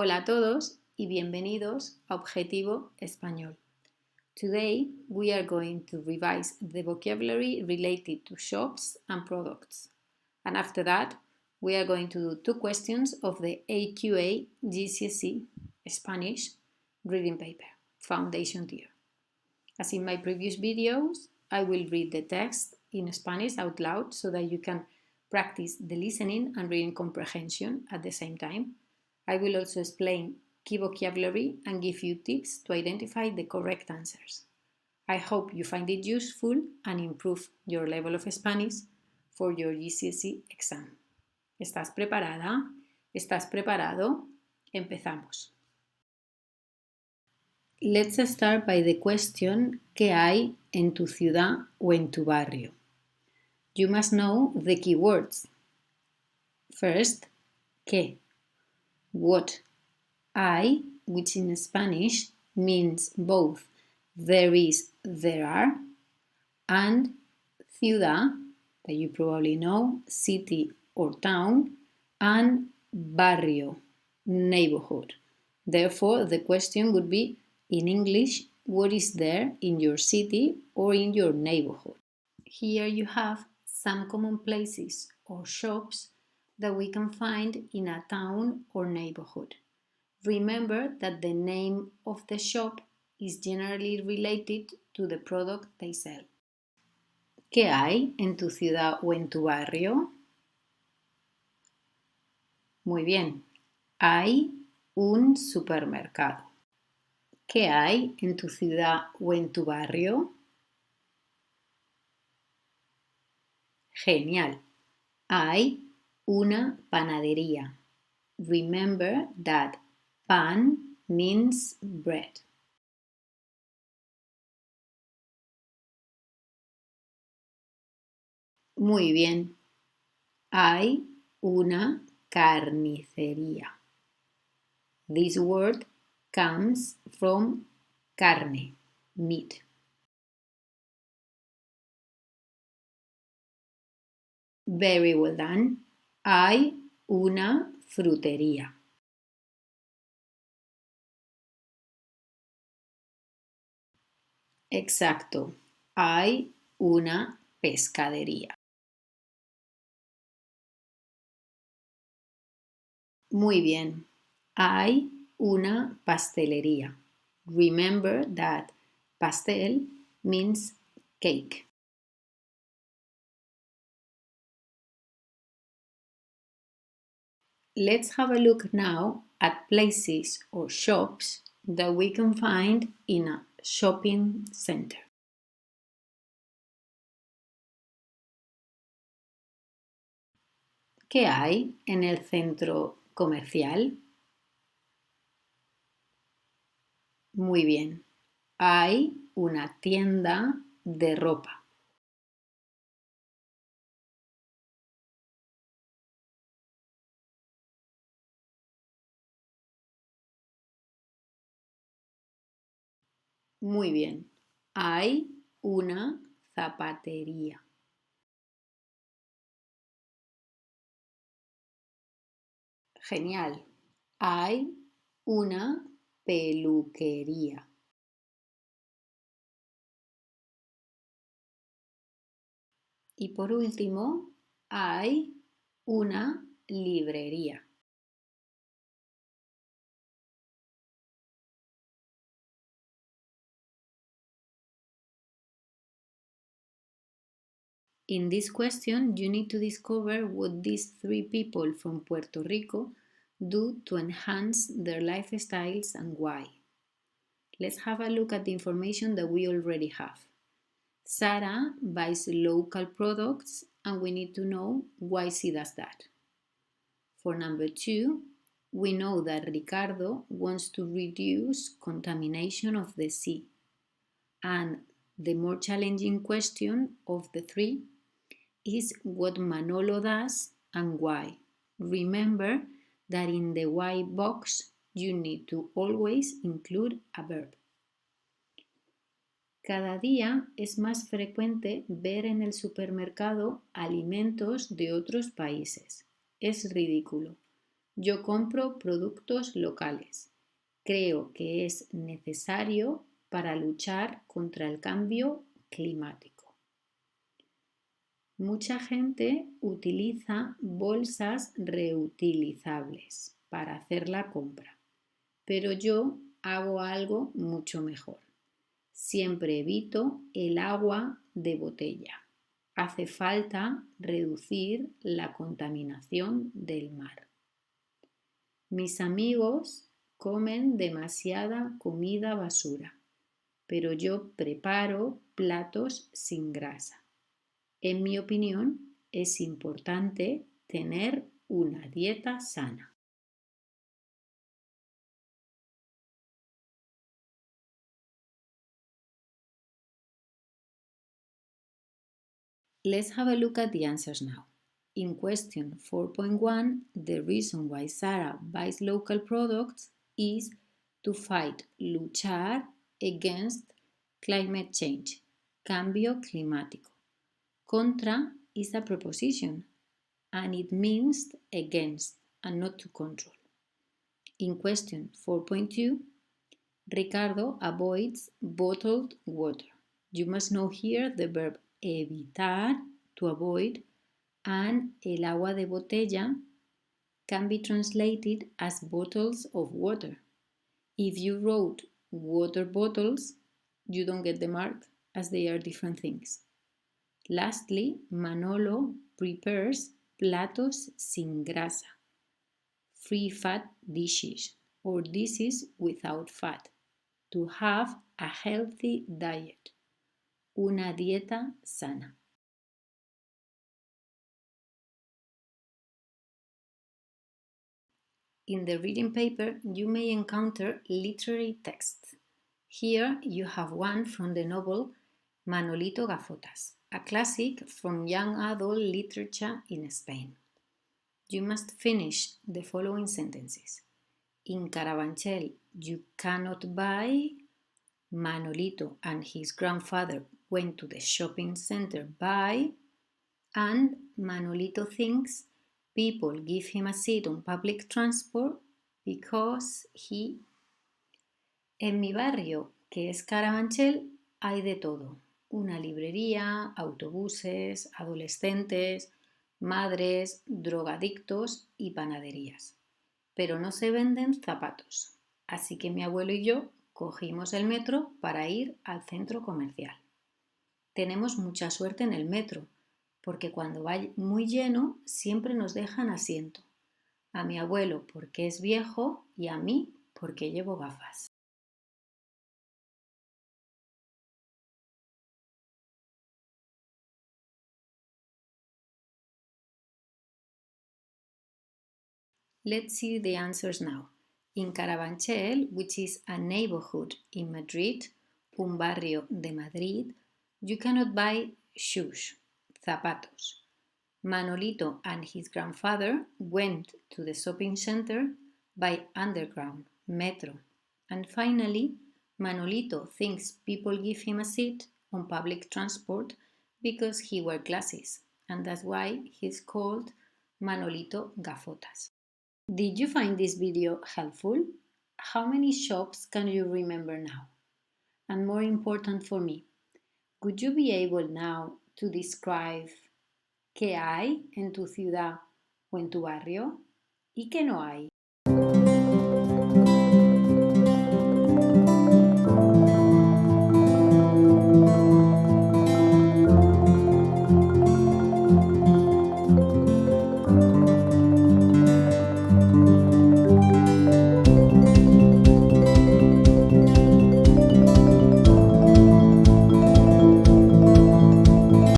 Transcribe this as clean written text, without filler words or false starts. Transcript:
Hola a todos y bienvenidos a Objetivo Español. Today we are going to revise the vocabulary related to shops and products. And after that, we are going to do 2 questions of the AQA GCSE Spanish Reading Paper, Foundation Tier. As in my previous videos, I will read the text in Spanish out loud so that you can practice the listening and reading comprehension at the same time. I will also explain key vocabulary and give you tips to identify the correct answers. I hope you find it useful and improve your level of Spanish for your GCSE exam. ¿Estás preparada? ¿Estás preparado? Empezamos. Let's start by the question ¿qué hay en tu ciudad o en tu barrio? You must know the keywords. First, ¿qué? What? Hay, which in Spanish means both there is, there are, and ciudad, that you probably know, city or town, and barrio, neighborhood. Therefore, the question would be, in English, what is there in your city or in your neighborhood? Here you have some common places or shops that we can find in a town or neighborhood. Remember that the name of the shop is generally related to the product they sell. ¿Qué hay en tu ciudad o en tu barrio? Muy bien, hay un supermercado. ¿Qué hay en tu ciudad o en tu barrio? Genial, hay una panadería. Remember that pan means bread. Muy bien, hay una carnicería. This word comes from carne, meat. Very well done. Hay una frutería. Exacto. Hay una pescadería. Muy bien. Hay una pastelería. Remember that pastel means cake. Let's have a look now at places or shops that we can find in a shopping center. ¿Qué hay en el centro comercial? Muy bien, hay una tienda de ropa. Muy bien, hay una zapatería. Genial, hay una peluquería. Y por último, hay una librería. In this question, you need to discover what these 3 people from Puerto Rico do to enhance their lifestyles and why. Let's have a look at the information that we already have. Sara buys local products and we need to know why she does that. For number 2, we know that Ricardo wants to reduce contamination of the sea. And the more challenging question of the 3 is what Manolo does and why. Remember that in the why box you need to always include a verb. Cada día es más frecuente ver en el supermercado alimentos de otros países. Es ridículo. Yo compro productos locales. Creo que es necesario para luchar contra el cambio climático. Mucha gente utiliza bolsas reutilizables para hacer la compra, pero yo hago algo mucho mejor. Siempre evito el agua de botella. Hace falta reducir la contaminación del mar. Mis amigos comen demasiada comida basura, pero yo preparo platos sin grasa. En mi opinión, es importante tener una dieta sana. Let's have a look at the answers now. In question 4.1, the reason why Sarah buys local products is to fight, luchar against climate change, cambio climático. Contra is a preposition and it means against and not to control. In question 4.2, Ricardo avoids bottled water. You must know here the verb evitar, to avoid, and el agua de botella can be translated as bottles of water. If you wrote water bottles, you don't get the mark as they are different things. Lastly, Manolo prepares platos sin grasa, free fat dishes, or dishes without fat, to have a healthy diet, una dieta sana. In the reading paper, you may encounter literary texts. Here you have one from the novel Manolito Gafotas, a classic from young adult literature in Spain. You must finish the following sentences. In Carabanchel, you cannot buy. Manolito and his grandfather went to the shopping center by. And Manolito thinks people give him a seat on public transport because he... En mi barrio, que es Carabanchel, hay de todo. Una librería, autobuses, adolescentes, madres, drogadictos y panaderías. Pero no se venden zapatos. Así que mi abuelo y yo cogimos el metro para ir al centro comercial. Tenemos mucha suerte en el metro, porque cuando va muy lleno siempre nos dejan asiento. A mi abuelo porque es viejo y a mí porque llevo gafas. Let's see the answers now. In Carabanchel, which is a neighborhood in Madrid, un barrio de Madrid, you cannot buy shoes, zapatos. Manolito and his grandfather went to the shopping center by underground, metro. And finally, Manolito thinks people give him a seat on public transport because he wears glasses, and that's why he's called Manolito Gafotas. Did you find this video helpful? How many shops can you remember now? And more important for me, could you be able now to describe qué hay en tu ciudad o en tu barrio y qué no hay?